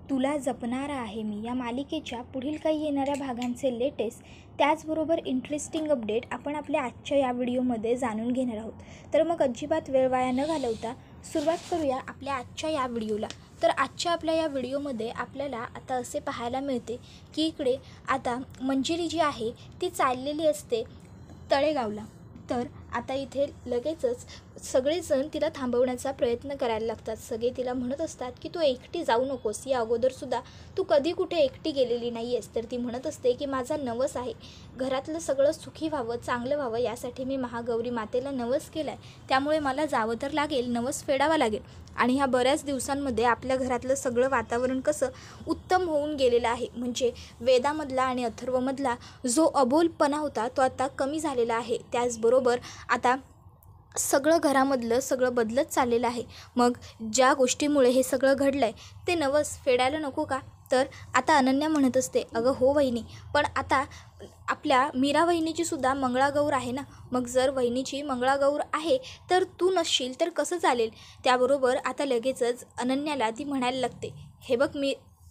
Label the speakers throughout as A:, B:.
A: तुला जपणारा आहे मी या मालिकेच्या पुढील काही येणाऱ्या भागांचे लेटेस्ट त्याचबरोबर इंटरेस्टिंग अपडेट आपण आपल्या आजच्या या व्हिडिओमध्ये जाणून घेणार आहोत. तर मग अजिबात वेळ वाया न घालवता सुरुवात करूया आपल्या आजच्या या व्हिडिओला. तर आजच्या आपल्या या व्हिडिओमध्ये आपल्याला आता असे पाहायला मिळते की इकडे आता मंजिरी जी आहे ती चाललेली असते तळेगावला. तर आता इथे लगेचच सगळेजण तिला थांबवण्याचा प्रयत्न करायला लागतात. सगळे तिला म्हणत असतात की तू एकटी जाऊ नकोस, या अगोदरसुद्धा तू कधी कुठे एकटी गेलेली नाही आहेस. तर ती म्हणत असते की माझा नवस आहे, घरातलं सगळं सुखी व्हावं, चांगलं व्हावं, यासाठी मी महागौरी मातेला नवस केला आहे, त्यामुळे मला जावं तर लागेल, नवस फेडावा लागेल. आणि ह्या बऱ्याच दिवसांमध्ये आपल्या घरातलं सगळं वातावरण कसं उत्तम होऊन गेलेलं आहे. म्हणजे वेदामधला आणि अथर्वमधला जो अबोलपणा होता तो आता कमी झालेला आहे. त्याचबरोबर आता सगळं घरामधलं सगळं बदलत चाललेलं आहे. मग ज्या गोष्टीमुळे हे सगळं घडलं आहे ते नवस फेडायला नको का? तर आता अनन्या म्हणत असते, अगं हो वहिनी, पण आता आपल्या मीरा वहिनीची सुद्धा मंगळागौर आहे ना. मग जर वहिनीची मंगळागौर आहे तर तू नसशील तर कसं चालेल? त्याबरोबर आता लगेचच अनन्याला ती म्हणायला लागते, हे बघ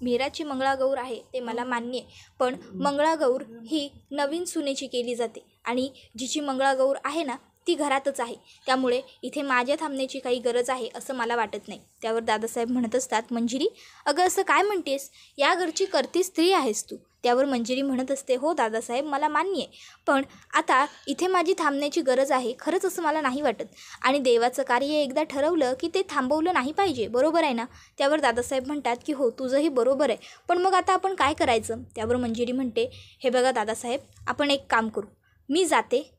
A: मीराची मंगळागौर आहे ते मला मान्य आहे, पण मंगळागौर ही नवीन सुनेची केली जाते आणि जिची मंगळागौर आहे ना ती घरातच आहे, त्यामुळे इथे माझ्या थांबण्याची काही गरज आहे असं मला वाटत नाही. त्यावर दादासाहेब म्हणत असतात, मंजिरी अगं असं काय म्हणतेस, या घरची करती स्त्री आहेस तू. त्यावर मंजिरी म्हणत असते, हो दादासाहेब मला मान्य आहे, पण आता इथे माझी थांबण्याची गरज आहे खरंच असं मला नाही वाटत. आणि देवाचं कार्य एकदा ठरवलं की ते थांबवलं नाही पाहिजे, बरोबर आहे ना? त्यावर दादासाहेब म्हणतात की हो तुझंही बरोबर आहे, पण मग आता आपण काय करायचं? त्यावर मंजिरी म्हणते, हे बघा दादासाहेब, आपण एक काम करू, मी जाते,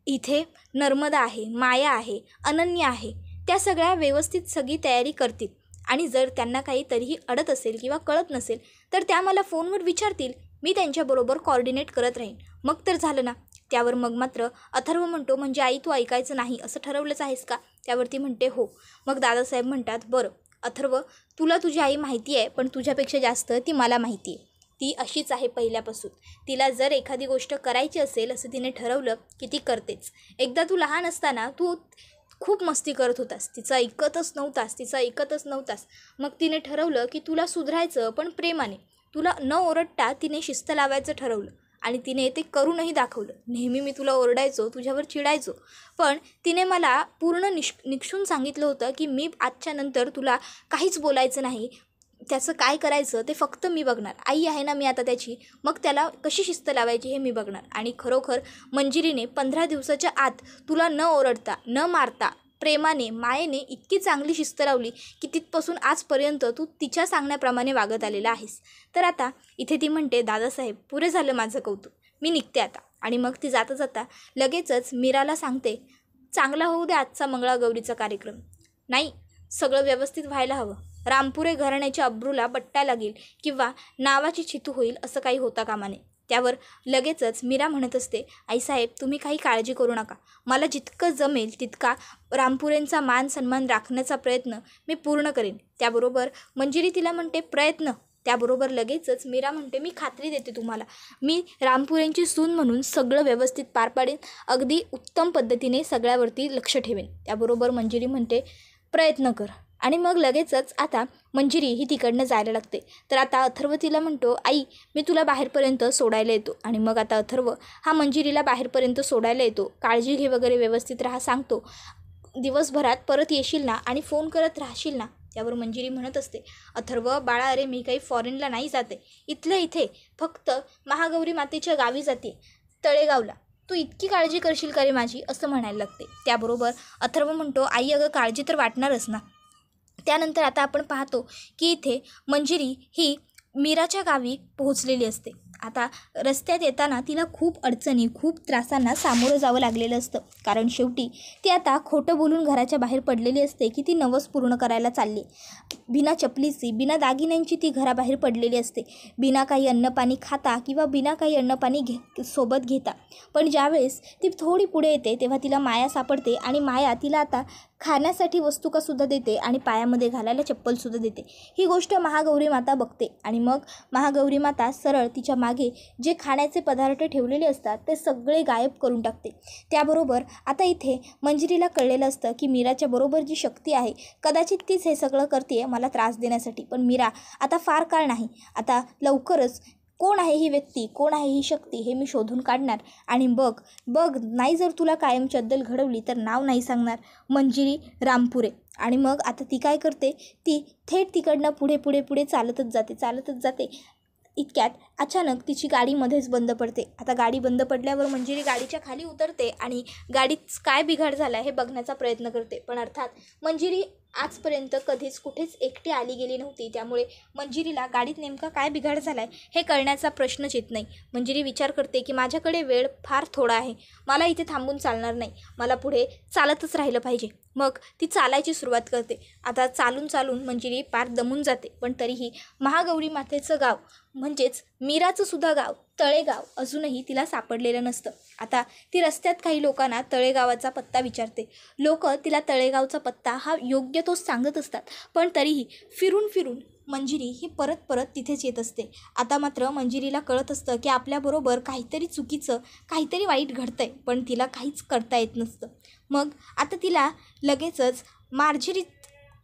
A: इथे नर्मदा आहे, माया आहे, अनन्या आहे, त्या सगळ्या व्यवस्थित सगळी तयारी करतील आणि जर त्यांना काही तरीही अडत असेल किंवा कळत नसेल तर त्या मला फोनवर विचारतील, मी त्यांच्याबरोबर कॉर्डिनेट करत राहीन, मग तर झालं ना. त्यावर मग मात्र अथर्व म्हणतो, म्हणजे आई तू ऐकायचं नाही असं ठरवलंच आहेस का? त्यावरती म्हणते हो. मग दादासाहेब म्हणतात, बरं अथर्व, तुला तुझी आई माहिती आहे, पण तुझ्यापेक्षा जास्त ती मला माहिती आहे. ती अशीच आहे पहिल्यापासून, तिला जर एखादी गोष्ट करायची असेल असं तिने ठरवलं की ती करतेच. एकदा तू लहान असताना तू खूप मस्ती करत होतास, तिचं ऐकतच नव्हतास. मग तिने ठरवलं की तुला सुधारायचं, पण प्रेमाने, तुला न ओरडता तिने शिस्त लावायचं ठरवलं आणि तिने ते करूनही दाखवलं. नेहमी मी तुला ओरडायचो, तुझ्यावर चिडायचो, पण तिने मला पूर्ण निक्षून सांगितलं होतं की मी आजच्या नंतर तुला काहीच बोलायचं नाही, त्याचं काय करायचं ते फक्त मी बघणार, आई आहे ना मी आता त्याची, मग त्याला कशी शिस्त लावायची हे मी बघणार. आणि खरोखर मंजिरीने 15 दिवसाच्या आत तुला न ओरडता, न मारता, प्रेमाने, मायेने इतकी चांगली शिस्त लावली की तिथपासून आजपर्यंत तू तिच्या सांगण्याप्रमाणे वागत आलेला आहेस. तर आता इथे ती म्हणते, दादासाहेब पुरे झालं माझं कौतुक, मी निघते आता. आणि मग ती जाता जाता लगेचच मीराला सांगते, चांगला होऊ दे आजचा मंगळागौरीचा कार्यक्रम, नाही सगळं व्यवस्थित व्हायला हवं, रामपुरे घराण्याच्या अब्रूला बट्टा लागेल किंवा नावाची चितू होईल असं काही होता कामा नये. त्यावर लगेचच मीरा म्हणत असते, आईसाहेब तुम्ही काही काळजी करू नका, मला जितकं जमेल तितका रामपुरेंचा मान सन्मान राखण्याचा प्रयत्न मी पूर्ण करेन. त्याबरोबर मंजिरी तिला म्हणते, प्रयत्न? त्याबरोबर लगेचच मीरा म्हणते, मी खात्री देते तुम्हाला, मी रामपुरेंची सून म्हणून सगळं व्यवस्थित पार पाडेन, अगदी उत्तम पद्धतीने सगळ्यावरती लक्ष ठेवेन. त्याबरोबर मंजिरी म्हणते, प्रयत्न कर. आणि मग लगेचच आता मंजिरी ही तिकडनं जायला लागते. तर आता अथर्व तिला म्हणतो, आई मी तुला बाहेरपर्यंत सोडायला येतो. आणि मग आता अथर्व हा मंजिरीला बाहेरपर्यंत सोडायला येतो, काळजी घे वगैरे, व्यवस्थित राहा सांगतो, दिवसभरात परत येशील ना आणि फोन करत राहशील ना. त्यावर मंजिरी म्हणत असते, अथर्व बाळा, अरे मी काही फॉरेनला नाही जाते, इथल्या इथे फक्त महागौरी मातेच्या गावी जाते, तळेगावला, तू इतकी काळजी करशील का रे माझी, असं म्हणायला लागते. त्याबरोबर अथर्व म्हणतो, आई अगं काळजी तर वाटणारच ना. त्यानंतर आता आपण पाहतो की इथे मंजिरी ही मीराच्या गावी पोहोचलेली असते. आता रस्त्यात येताना तिला खूप अडचणी, खूप त्रासांना सामोरं जावं लागलेलं असतं, कारण शेवटी ती आता खोटं बोलून घराच्या बाहेर पडलेली असते की ती नवस पूर्ण करायला चालली. बिना चपलीची, बिना दागिन्यांची ती घराबाहेर पडलेली असते, बिना काही अन्नपाणी खाता किंवा बिना काही अन्नपाणी सोबत घेता. पण ज्यावेळेस ती थोडी पुढे येते तेव्हा तिला माया सापडते आणि माया तिला आता खाण्यासाठी वस्तू का सुद्धा देते आणि पायामध्ये घालायला चप्पलसुद्धा देते. ही गोष्ट महागौरी माता बघते आणि मग महागौरी माता सरळ तिच्या मागे जे खाण्याचे पदार्थ ठेवलेले असतात ते सगळे गायब करून टाकते. त्याबरोबर आता इथे मंजिरीला कळलेलं असतं की मीराच्या बरोबर जी शक्ती आहे कदाचित तीच हे सगळं करते मला त्रास देण्यासाठी. पण मीरा आता फार काळ नाही, आता लवकरच कोण आहे ही व्यक्ती, कोण आहे ही शक्ती हे मी शोधून काढणार आणि बघ नाही जर तुला कायमची अद्दल घडवली तर नाव नाही सांगणार मंजिरी रामपुरे. आणि मग आता ती काय करते, ती थेट तिकडनं पुढे चालतच जाते. इतक्यात अचानक तिची गाडी मध्येच बंद पडते. आता गाडी बंद पडल्यावर मंजिरी गाडीच्या खाली उतरते आणि गाडीत काय बिघाड झाला हे बघण्याचा प्रयत्न करते. पण अर्थात मंजिरी आजपर्यंत कधीच कुठेच एकटी आली गेली नव्हती, त्यामुळे मंजिरीला गाडीत नेमका काय बिघाड झाला आहे हे कळण्याचा प्रश्नच येत नाही. मंजिरी विचार करते की माझ्याकडे वेळ फार थोडा आहे, मला इथे थांबून चालणार नाही, मला पुढे चालतच राहिलं पाहिजे. मग ती चालायची सुरुवात करते. आता चालून मंजिरी पार दमून जाते. पण तरीही महागौरी मातेचं गाव म्हणजेच मीराचं सुद्धा गाव तळेगाव अजूनही तिला सापडलेलं नसतं. आता ती रस्त्यात काही लोकांना तळेगावाचा पत्ता विचारते. लोक तिला तळेगावचा पत्ता हा योग्य तोच सांगत असतात, पण तरीही फिरून मंजिरी ही परत तिथेच येत असते. आता मात्र मंजिरीला कळत असतं की आपल्याबरोबर काहीतरी चुकीचं, काहीतरी वाईट घडतंय, पण तिला काहीच करता येत नसतं. मग आता तिला लगेचच मार्जिरी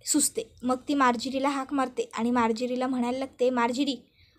A: सुचते. मग ती मार्जिरीला हाक मारते आणि मार्जिरीला म्हणायला लागते,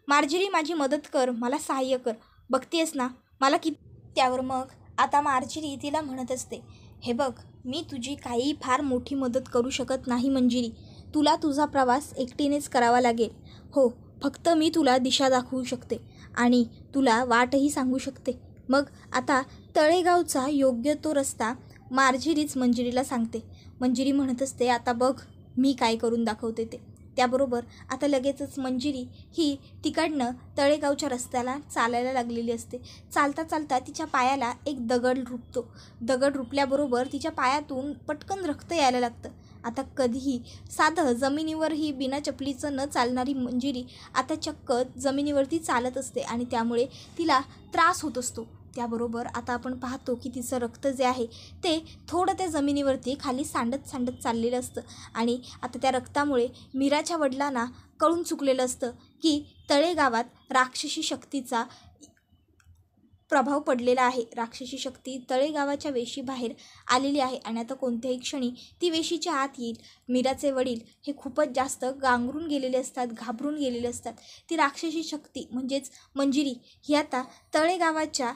A: मार्जिरी माझी मदत कर, मला सहाय्य कर, बघतेस ना मला त्यावर मग आता मार्जिरी तिला म्हणत असते, हे बघ मी तुझी काही फार मोठी मदत करू शकत नाही मंजिरी, तुला तुझा प्रवास एकटीनेच करावा लागेल. हो, फक्त मी तुला दिशा दाखवू शकते आणि तुला वाटही सांगू शकते. मग आता तळेगावचा योग्य तो रस्ता मार्जिरीच मंजिरीला सांगते. मंजिरी म्हणत असते, आता बघ मी काय करून दाखवते ते. त्याबरोबर आता लगेचच मंजिरी ही तिकडनं तळेगावच्या रस्त्याला चालायला लागलेली असते. चालता तिच्या पायाला एक दगड रुपतो. दगड रुपल्याबरोबर तिच्या पायातून पटकन रक्त यायला लागतं. आता कधीही साधं जमिनीवर ही बिना चपलीचं न चालणारी मंजिरी आता चक्क जमिनीवरती चालत असते आणि त्यामुळे तिला त्रास होत असतो. त्याबरोबर आता आपण पाहतो की तिचं रक्त जे आहे ते थोडं त्या जमिनीवरती खाली सांडत चाललेलं असतं आणि आता त्या रक्तामुळे मीराच्या वडिलांना कळून चुकलेलं असतं की तळेगावात राक्षसी शक्तीचा प्रभाव पडलेला आहे. राक्षसी शक्ती तळेगावाच्या वेशीबाहेर आलेली आहे आणि आता कोणत्याही क्षणी ती वेशीच्या आत येईल. मीराचे वडील हे खूपच जास्त गांगरून गेलेले असतात, घाबरून गेलेले असतात. ती राक्षसी शक्ती म्हणजेच मंजिरी ही आता तळेगावाच्या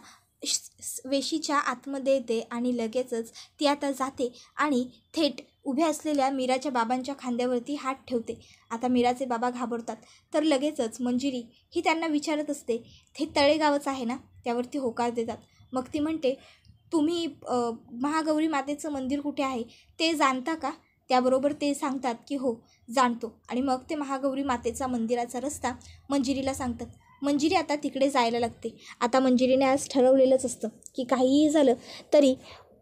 A: वेशीच्या आतमध्ये येते आणि लगेचच ती आता जाते आणि थेट उभ्या असलेल्या मीराच्या बाबांच्या खांद्यावरती हात ठेवते. आता मीराचे बाबा घाबरतात. तर लगेचच मंजिरी ही त्यांना विचारत असते, ते तळेगावच आहे ना? त्यावरती होकार देतात. मग ती म्हणते, तुम्ही महागौरी मातेचं मंदिर कुठे आहे ते जाणता का? त्याबरोबर ते सांगतात की हो जाणतो. आणि मग ते महागौरी मातेचा मंदिराचा रस्ता मंजिरीला सांगतात. मंजिरी आता तिकडे जायला लागते. आता मंजिरीने आज ठरवलेलंच असतं की काहीही झालं तरी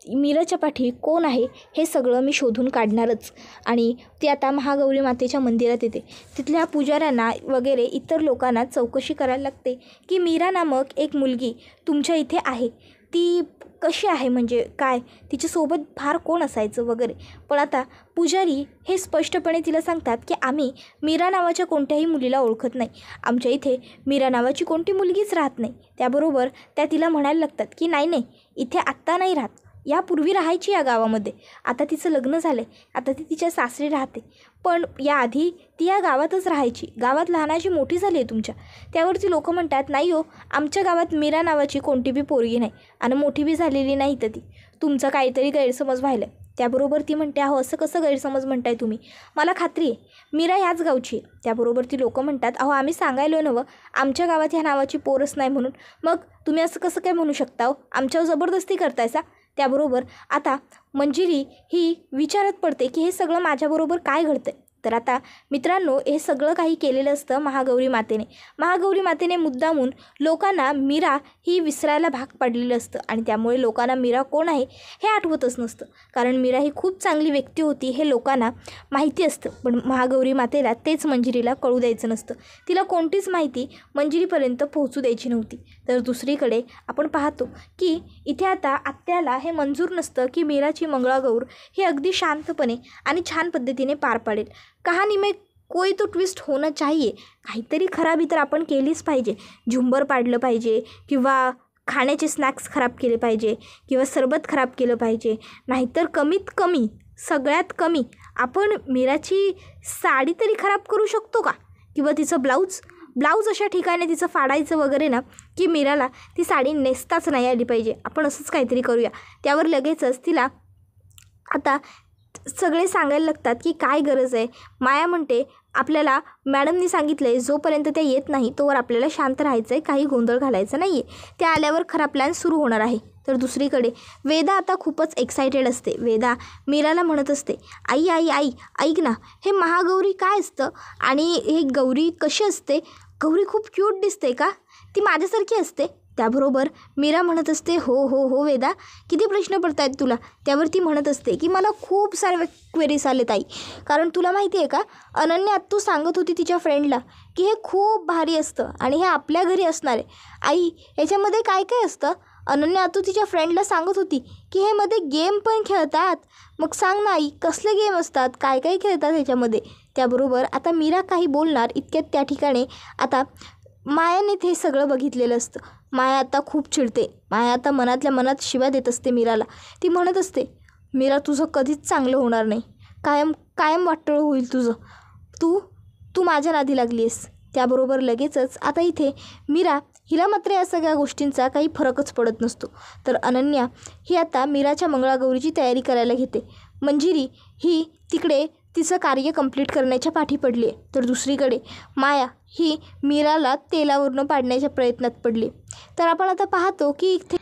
A: मीराच्या पाठी कोण आहे हे सगळं मी शोधून काढणारच. आणि ती आता महागौरी मातेच्या मंदिरात येते. तिथल्या पुजाऱ्यांना वगैरे इतर लोकांना चौकशी करायला लागते की मीरा नामक एक मुलगी तुमच्या इथे आहे, ती कशी आहे, म्हणजे काय तिच्यासोबत फार कोण असायचं वगैरे. पण आता पुजारी हे स्पष्टपणे तिला सांगतात की आम्ही मीरा नावाच्या कोणत्याही मुलीला ओळखत नाही, आमच्या इथे मीरा नावाची कोणती मुलगीच राहत नाही. त्याबरोबर त्या तिला म्हणायला लागतात की नाही इथे आत्ता नाही राहत, यापूर्वी राहायची या गावामध्ये, आता तिचं लग्न झालं आहे, आता ती तिच्या सासरी राहते, पण याआधी ती या गावातच राहायची, गावात लहानाची मोठी झाली आहे तुमच्या. त्यावरती लोक म्हणतात नाही हो, आमच्या गावात मीरा नावाची कोणती बी पोरगी नाही आणि मोठी बी झालेली नाही तर ती, तुमचा काहीतरी गैरसमज व्हायला. त्याबरोबर ती म्हणते, अहो असं कसं गैरसमज म्हणताय तुम्ही, मला खात्री आहे मीरा याच गावची आहे. त्याबरोबर ती लोक म्हणतात, अहो आम्ही सांगायलो नवं आमच्या गावात ह्या नावाची पोरच नाही म्हणून, मग तुम्ही असं कसं काय म्हणू शकता हो, आमच्यावर जबरदस्ती करतायसा. त्याबरोबर आता मंजिरी ही विचारत पडते की हे सगळं माझ्याबरोबर काय घडतंय. तर आता मित्रांनो, हे सगळं काही केलेलं असतं महागौरी मातेने. महागौरी मातेने मुद्दामून लोकांना मीरा ही विसरायला भाग पाडलेलं असतं आणि त्यामुळे लोकांना मीरा कोण आहे हे आठवतच नसतं. कारण मीरा ही खूप चांगली व्यक्ती होती हे लोकांना माहिती असतं, पण महागौरी मातेला तेच मंजिरीला कळू द्यायचं नसतं. तिला कोणतीच माहिती मंजिरीपर्यंत पोहोचू द्यायची नव्हती. तर दुसरीकडे आपण पाहतो की इथे आता आत्याला हे मंजूर नसतं की मीराची मंगळागौर ही अगदी शांतपणे आणि छान पद्धतीने पार पाडेल. कहानी में कोई तो ट्विस्ट होना चाहिए. काहीतरी खराबी तर आपण केलीच पाहिजे. झुंबर पाडलं पाहिजे किंवा खाण्याचे स्नॅक्स खराब केले पाहिजे किंवा सरबत खराब केलं पाहिजे. नाहीतर कमीत कमी, सगळ्यात कमी आपण मीराची साडी तरी खराब करू शकतो का? किंवा तिचं ब्लाऊज अशा ठिकाणी तिचं फाडायचं वगैरे ना की मीराला ती साडी नेसताच नाही आली पाहिजे. आपण असंच काहीतरी करूया. त्यावर लगेचच तिला आता सगळे सांगायला लागतात की काय गरज आहे. माया म्हणते आपल्याला मॅडमनी सांगितलं आहे जोपर्यंत त्या येत नाही तोवर आपल्याला शांत राहायचं आहे, काही गोंधळ घालायचा नाही आहे. त्या आल्यावर खरा प्लॅन सुरू होणार आहे. तर दुसरीकडे वेदा आता खूपच एक्सायटेड असते. वेदा मीराला म्हणत असते, आई आई आई ऐक ना, हे महागौरी काय असतं आणि हे गौरी कशी असते? गौरी खूप क्यूट दिसते का? ती माझ्यासारखी असते? त्याबरोबर मीरा म्हणत असते, हो हो हो वेदा, किती प्रश्न पडत आहेत तुला? त्यावर ती म्हणत असते की मला खूप सारे क्वेरीज आलेत आई. कारण तुला माहिती आहे का, अनन्या आत्तू सांगत होती तिच्या फ्रेंडला की हे खूप भारी असतं आणि हे आपल्या घरी असणार आहे. आई, याच्यामध्ये काय काय असतं? अनन्या आत्तू तिच्या फ्रेंडला सांगत होती की हे मध्ये गेम पण खेळतात. मग सांग ना आई, कसले गेम असतात, काय काय खेळतात ह्याच्यामध्ये? त्याबरोबर आता मीरा काही बोलणार इतक्यात त्या ठिकाणी आता मायाने ते सगळं बघितलेलं असतं. माया आता खूप चिडते. माया आता मनातल्या मनात शिव्या देत असते मीराला. ती म्हणत असते, मीरा तुझं कधीच चांगलं होणार नाही. कायम कायम वाटोळं होईल तुझं. तू माझ्या नादी लागली आहेस. त्याबरोबर लगेचच आता इथे मीरा हिला मात्र या सगळ्या गोष्टींचा काही फरकच पडत नसतो. तर अनन्या ही आता मीराच्या मंगळागौरीची तयारी करायला घेते. मंजिरी ही तिकडे तिचं कार्य कंप्लीट करण्याच्या पाठी पडली आहे. तर दुसरीकडे माया ही मीराला तेलावरून पाडण्याच्या प्रयत्नात पडली. तर आपण आता पाहतो की इथे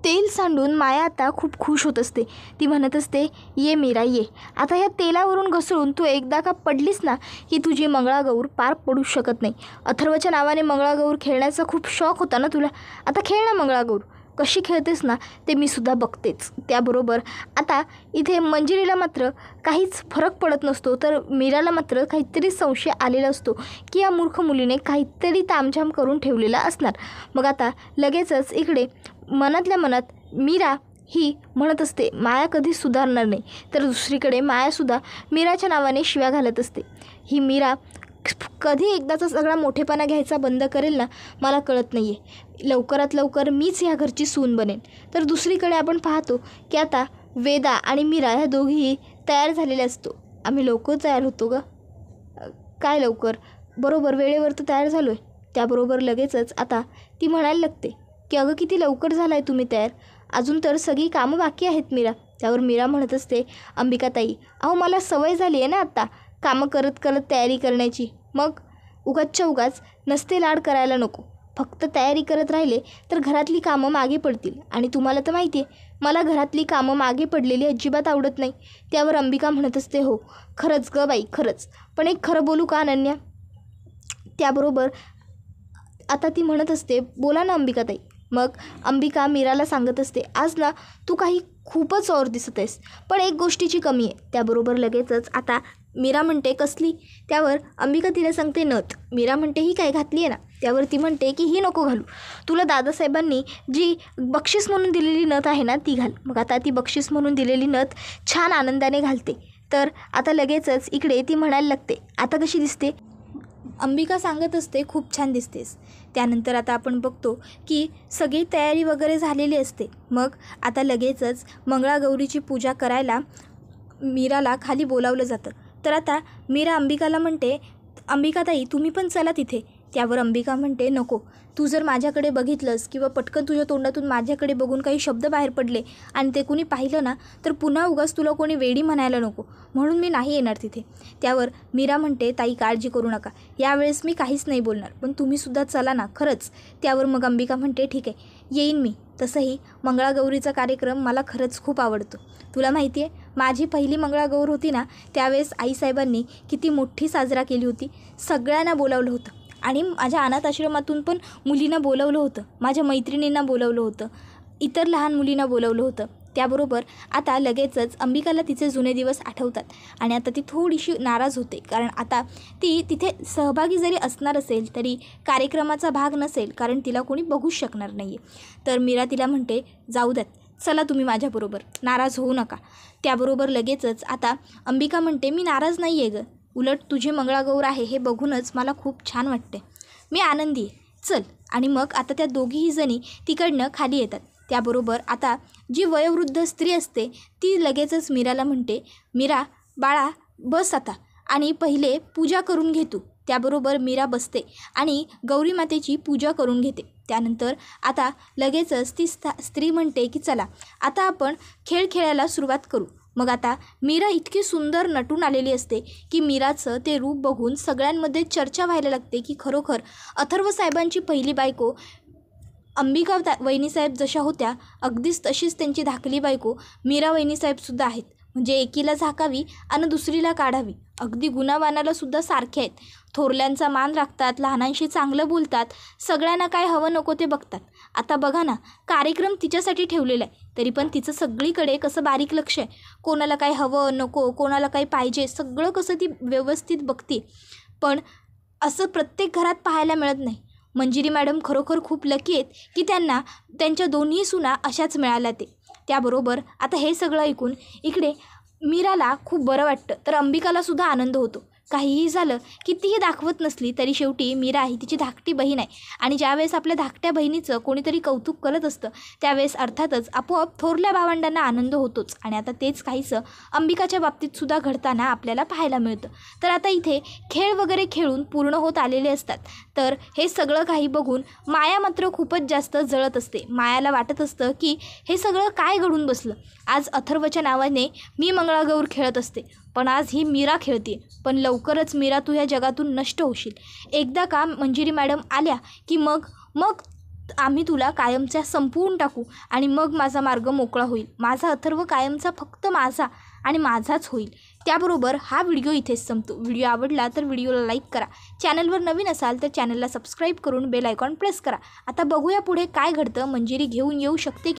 A: तेल सांडून माया आता खूप खुश होत असते. ती म्हणत असते, ये मीरा ये, आता ह्या तेलावरून घसरून तू एकदा का पडलीस ना की तुझी मंगळागौर पार पडू शकत नाही. अथर्वच्या नावाने मंगळागौर खेळण्याचा खूप शौक होता ना तुला, आता खेळ ना मंगळागौर. कशी खेळतेस ना ते मी सुद्धा बघतेच. त्याबरोबर आता इथे मंजिरीला मात्र काहीच फरक पडत नसतो. तर मीराला मात्र काहीतरी संशय आलेला असतो की या मूर्ख मुलीने काहीतरी तामझाम करून ठेवलेला असणार. मग आता लगेचच इकडे मनातल्या मनात मीरा ही म्हणत असते, माया कधी सुधारणार नाही. तर दुसरीकडे मायासुद्धा मीराच्या नावाने शिव्या घालत असते. ही मीरा कधी एकदाचा सगळा मोठेपणा घ्यायचा बंद करेल ना मला कळत नाही आहे. लवकरात लवकर मीच ह्या घरची सून बनेन. तर दुसरीकडे आपण पाहतो की आता वेदा आणि मीरा ह्या दोघीही तयार झालेल्या असतो. आम्ही लवकर तयार होतो ग. काय लवकर? बरोबर वेळेवर तर तयार झालो आहे. त्याबरोबर लगेचच आता ती म्हणायला लागते की अगं किती लवकर झाला आहे तुम्ही तयार, अजून तर सगळी कामं बाकी आहेत मीरा. त्यावर मीरा म्हणत असते, अंबिकाताई अहो मला सवय झाली आहे ना आत्ता कामं करत करत तयारी करण्याची. मग उगाचच्या उगाच नसते लाड करायला नको. फक्त तयारी करत राहिले तर घरातली कामं मागे पडतील आणि तुम्हाला तर माहिती आहे मला घरातली कामं मागे पडलेली अजिबात आवडत नाही. त्यावर अंबिका म्हणत असते, हो खरंच ग बाई खरंच, पण एक खरं बोलू का अनन्या? त्याबरोबर आता ती म्हणत असते, बोला ना अंबिकाताई. मग अंबिका मीराला सांगत असते, आज ना तू काही खूपच और दिसत आहेस, पण एक गोष्टीची कमी आहे. त्याबरोबर लगेचच आता मीरा म्हणते, कसली? त्यावर अंबिका तिला सांगते, नथ. मीरा म्हणते, ही काय घातली आहे ना? त्यावर ती म्हणते की ही नको घालू, तुला दादासाहेबांनी जी बक्षीस म्हणून दिलेली नथ आहे ना ती घाल. मग आता ती बक्षीस म्हणून दिलेली नथ छान आनंदाने घालते. तर आता लगेचच इकडे ती म्हणायला लागते, आता कशी दिसते? अंबिका सांगत असते, खूप छान दिसतेस. त्यानंतर आता आपण बघतो की सगळी तयारी वगैरे झालेली असते. मग आता लगेचच मंगळागौरीची पूजा करायला मीराला खाली बोलावलं जातं. तर आता मीरा अंबिकाला म्हणते, अंबिकाताई तुम्ही पण चला तिथे. त्यावर अंबिका म्हणते, नको, तू जर माझ्याकडे बघितलंस किंवा पटकन तुझ्या तोंडातून माझ्याकडे बघून काही शब्द बाहेर पडले आणि ते कुणी पाहिलं ना तर पुन्हा उगाच तुला कोणी वेडी म्हणायला नको, म्हणून मी नाही येणार तिथे. त्यावर मीरा म्हणते, ताई काळजी करू नका, यावेळेस मी काहीच नाही बोलणार, पण तुम्हीसुद्धा चला ना खरंच. त्यावर मग अंबिका म्हणते, ठीक आहे येईन मी. तसंही मंगळागौरीचा कार्यक्रम मला खरंच खूप आवडतो. तुला माहिती आहे माझी पहिली मंगळागौर होती ना, त्यावेळेस आईसाहेबांनी किती मोठी साजरा केली होती. सगळ्यांना बोलावलं होतं आणि माझ्या अनाथ आश्रमातून पण मुलींना बोलावलं होतं, माझ्या मैत्रिणींना बोलावलं होतं, इतर लहान मुलींना बोलावलं होतं. त्याबरोबर आता लगेचच अंबिकाला तिचे जुने दिवस आठवतात आणि आता ती थोडीशी नाराज होते, कारण आता ती तिथे सहभागी जरी असणार असेल तरी कार्यक्रमाचा भाग नसेल, कारण तिला कोणी बघूच शकणार नाही आहे. तर मीरा तिला म्हणते, जाऊ द्यात, चला तुम्ही माझ्याबरोबर, नाराज होऊ नका. त्याबरोबर लगेचच आता अंबिका म्हणते, मी नाराज नाही आहे गं, उलट तुझी मंगळागौर आहे हे बघूनच मला खूप छान वाटते, मी आनंदी आहे, चल. आणि मग आता त्या दोघीही जणी तिकडनं खाली येतात. त्याबरोबर आता जी वयोवृद्ध स्त्री असते ती लगेचच मीराला म्हणते, मीरा बाळा बस आता आणि पहिले पूजा करून घे तू. त्याबरोबर मीरा बसते आणि गौरी मातेची पूजा करून घेते. त्यानंतर आता लगेचच ती स्त्री म्हणते की चला आता आपण खेळ खेळायला सुरुवात करू. मग आता मीरा इतकी सुंदर नटून आलेली असते की मीराचं ते रूप बघून सगळ्यांमध्ये चर्चा व्हायला लागते की खरोखर अथर्व साहेबांची पहिली बायको अंबिका वहिनीसाहेब जशा होत्या अगदीच तशीच त्यांची धाकली बायको मीरा वहिनीसाहेबसुद्धा आहेत. म्हणजे एकीला झाकावी आणि दुसरीला काढावी. अगदी गुणावानाला सुद्धा सारखे आहेत. थोरल्यांचा मान राखतात, लहानांशी चांगलं बोलतात, सगळ्यांना काय हवं नको ते बघतात. आता बघा ना, कार्यक्रम तिच्यासाठी ठेवलेला आहे तरी पण तिचं सगळीकडे कसं बारीक लक्ष आहे. कोणाला काय हवं नको, कोणाला काय पाहिजे, सगळं कसं ती व्यवस्थित बघते. पण असं प्रत्येक घरात पाहायला मिळत नाही. मंजिरी मॅडम खरोखर खूप लकी आहेत की त्यांना त्यांच्या दोन्ही सुना अशाच मिळाल्या ते. त्याबरोबर आता हे सगळं ऐकून इकडे मीराला खूप बरं वाटतं, तर अंबिकालासुद्धा आनंद होतो. काहीही झालं कितीही दाखवत नसली तरी शेवटी मीरा ही तिची धाकटी बहीण आहे आणि ज्यावेळेस आपल्या धाकट्या बहिणीचं कोणीतरी कौतुक करत असतं त्यावेळेस अर्थातच आपोआप थोरल्या भावंडांना आनंद होतोच. आणि आता तेच काहीसं अंबिकाच्या बाबतीतसुद्धा घडताना आपल्याला पाहायला मिळतं. तर आता इथे खेळ वगैरे खेळून पूर्ण होत आलेले असतात. तर हे सगळं काही बघून माया मात्र खूपच जास्त जळत असते. मायाला वाटत असतं की हे सगळं काय घडून बसलं. आज अथर्वच्या नावाने मी मंगळागौर खेळत असते, पण आज ही मीरा खेळते. पण लवकरच मीरा तू ह्या जगातून नष्ट होशील. एकदा का मंजिरी मॅडम आल्या की मग आम्ही तुला कायमच्या संपवून टाकू आणि मग माझा मार्ग मोकळा होईल. माझा अथर्व कायमचा फक्त माझा आणि माझाच होईल. त्याबरोबर हा व्हिडिओ इथेच संपतो. व्हिडिओ आवडला तर व्हिडिओला लाईक करा. चॅनलवर नवीन असाल तर चॅनलला सबस्क्राईब करून बेल आयकॉन प्रेस करा. आता बघूया पुढे काय घडतं. मंजिरी घेऊन येऊ शकते